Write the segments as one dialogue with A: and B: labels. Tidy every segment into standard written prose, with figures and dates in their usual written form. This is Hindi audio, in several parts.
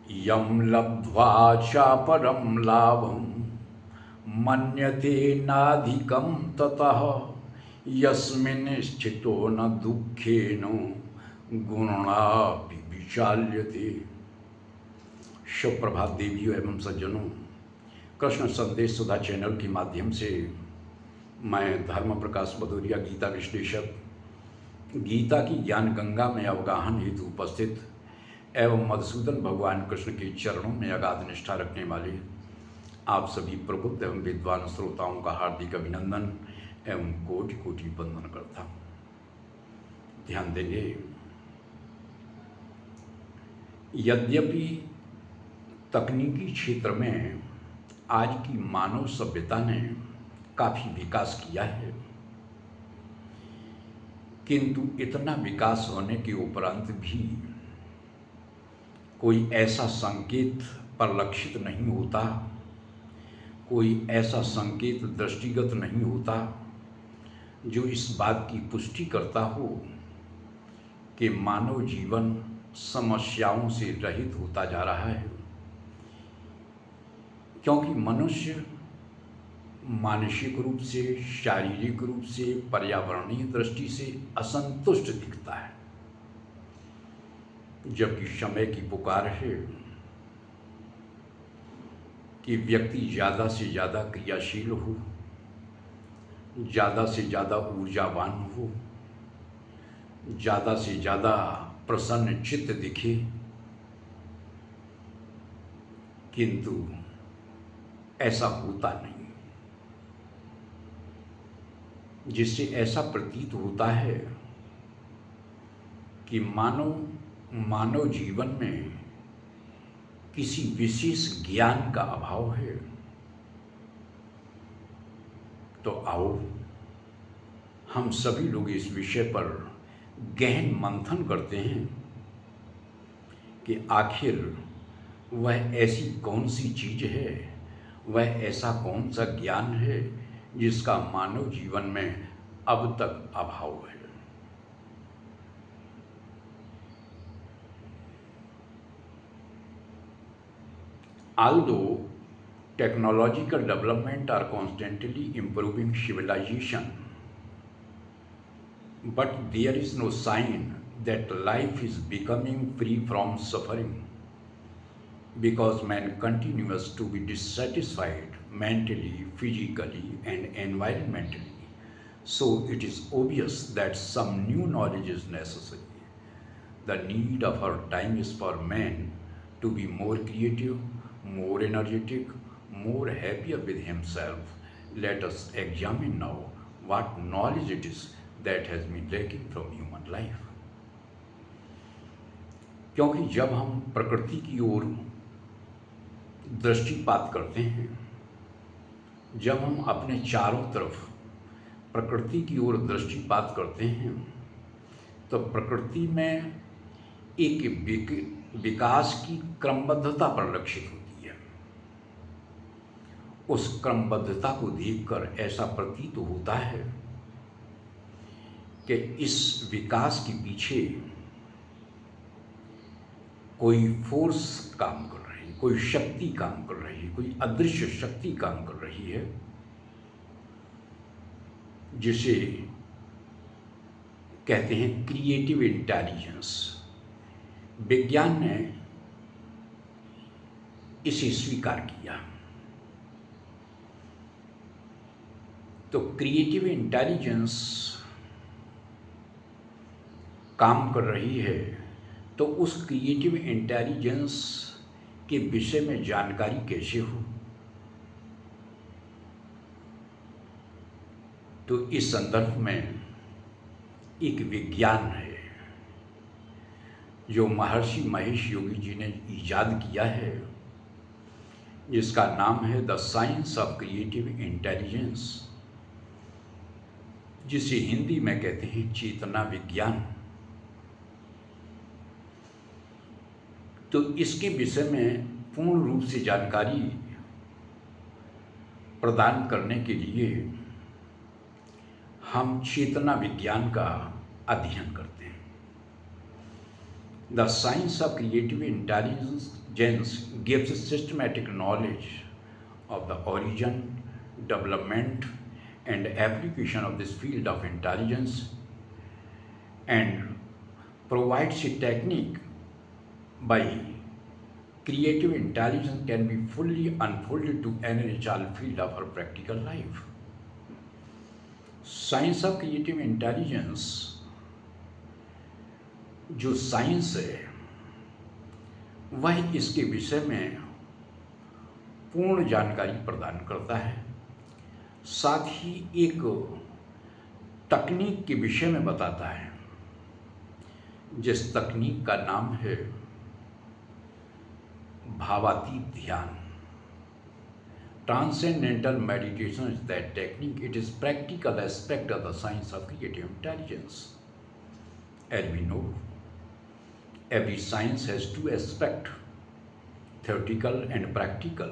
A: यं लब्ध्वा चापरं लाभं मन्यते नाधिकं ततः यस्मिन् स्थितो न दुःखेन गुणापि विचाल्यते। सुप्रभात देवियों एवं सज्जनों, कृष्ण संदेश सुधा चैनल के माध्यम से मैं धर्म प्रकाश भदौरिया गीता विश्लेषक गीता की ज्ञान गंगा में अवगाहन हेतु उपस्थित एवं मधुसूदन भगवान कृष्ण के चरणों में अगाध निष्ठा रखने वाले आप सभी प्रबुद्ध एवं विद्वान श्रोताओं का हार्दिक अभिनंदन एवं कोटि कोटि वंदन करता हूँ। ध्यान देंगे, यद्यपि तकनीकी क्षेत्र में आज की मानव सभ्यता ने काफ़ी विकास किया है, किंतु इतना विकास होने के उपरांत भी कोई ऐसा संकेत परिलक्षित नहीं होता, कोई ऐसा संकेत दृष्टिगत नहीं होता जो इस बात की पुष्टि करता हो कि मानव जीवन समस्याओं से रहित होता जा रहा है। क्योंकि मनुष्य मानसिक रूप से, शारीरिक रूप से, पर्यावरणीय दृष्टि से असंतुष्ट दिखता है, जबकि समय की पुकार है कि व्यक्ति ज़्यादा से ज़्यादा क्रियाशील हो, ज़्यादा से ज़्यादा ऊर्जावान हो, ज़्यादा से ज़्यादा प्रसन्न चित्त दिखे। किंतु ऐसा होता नहीं, जिससे ऐसा प्रतीत होता है कि मानव जीवन में किसी विशेष ज्ञान का अभाव है। तो आओ हम सभी लोग इस विषय पर गहन मंथन करते हैं कि आखिर वह ऐसी कौन सी चीज है, वह ऐसा कौन सा ज्ञान है जिसका मानव जीवन में अब तक अभाव है। Although technological development are constantly improving civilization, but there is no sign that life is becoming free from suffering, because man continues to be dissatisfied mentally, physically, and environmentally. So it is obvious that some new knowledge is necessary. The need of our time is for man to be more creative, more energetic, more happier with himself. Let us examine now what knowledge it is that has been lacking from human life. क्योंकि जब हम प्रकृति की ओर दृष्टिपात करते हैं, जब हम अपने चारों तरफ प्रकृति की ओर दृष्टिपात करते हैं, तो प्रकृति में एक विकास की क्रमबद्धता परिलक्षित होती है। उस क्रमबद्धता को देखकर ऐसा प्रतीत होता है कि इस विकास के पीछे कोई फोर्स काम कर रही है, कोई शक्ति काम कर रही है, कोई अदृश्य शक्ति काम कर रही है, जिसे कहते हैं क्रिएटिव इंटेलिजेंस। विज्ञान ने इसे स्वीकार किया। तो क्रिएटिव इंटेलिजेंस काम कर रही है, तो उस क्रिएटिव इंटेलिजेंस के विषय में जानकारी कैसे हो? तो इस संदर्भ में एक विज्ञान है जो महर्षि महेश योगी जी ने इजाद किया है, जिसका नाम है the science of creative intelligence, जिसे हिंदी में कहते हैं चेतना विज्ञान। तो इसके विषय में पूर्ण रूप से जानकारी प्रदान करने के लिए हम चेतना विज्ञान का अध्ययन करते हैं। The science of creative intelligence gives systematic knowledge of the origin, development, and application of this field of intelligence and provides a technique by creative intelligence can be fully unfolded to enrich all field of our practical life. Science of creative intelligence जो साइंस है वह इसके विषय में पूर्ण जानकारी प्रदान करता है, साथ ही एक तकनीक के विषय में बताता है जिस तकनीक का नाम है भावातीत ध्यान। Transcendental meditation is that technique. It is practical aspect of the science of creative intelligence. As we know, every science has two aspects, theoretical and practical.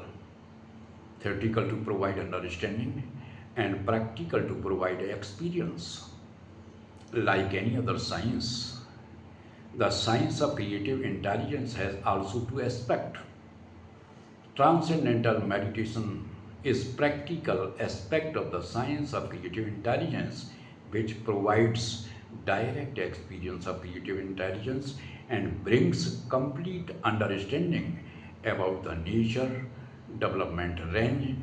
A: Theoretical to provide understanding and practical to provide experience. Like any other science, the science of creative intelligence has also two aspects. Transcendental meditation is practical aspect of the science of creative intelligence which provides direct experience of creative intelligence and brings complete understanding about the nature, development range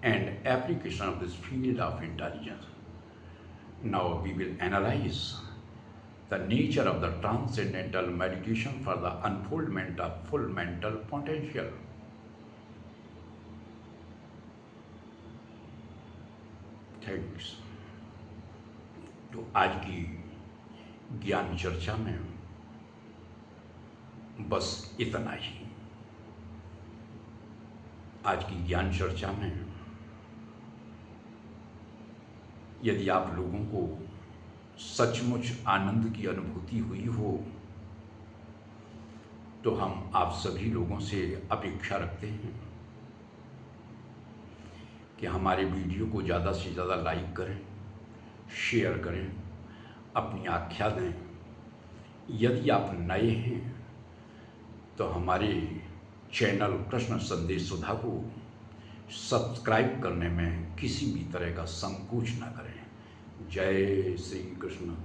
A: and application of this field of intelligence. Now we will analyze the nature of the transcendental meditation for the unfoldment of full mental potential. Thanks. तो आज की ज्ञान चर्चा में बस इतना ही। आज की ज्ञान चर्चा में यदि आप लोगों को सचमुच आनंद की अनुभूति हुई हो तो हम आप सभी लोगों से अपेक्षा रखते हैं कि हमारे वीडियो को ज़्यादा से ज़्यादा लाइक करें, शेयर करें, अपनी आख्या दें। यदि आप नए हैं तो हमारे चैनल कृष्ण संदेश सुधा को सब्सक्राइब करने में किसी भी तरह का संकोच ना करें। जय श्री कृष्ण।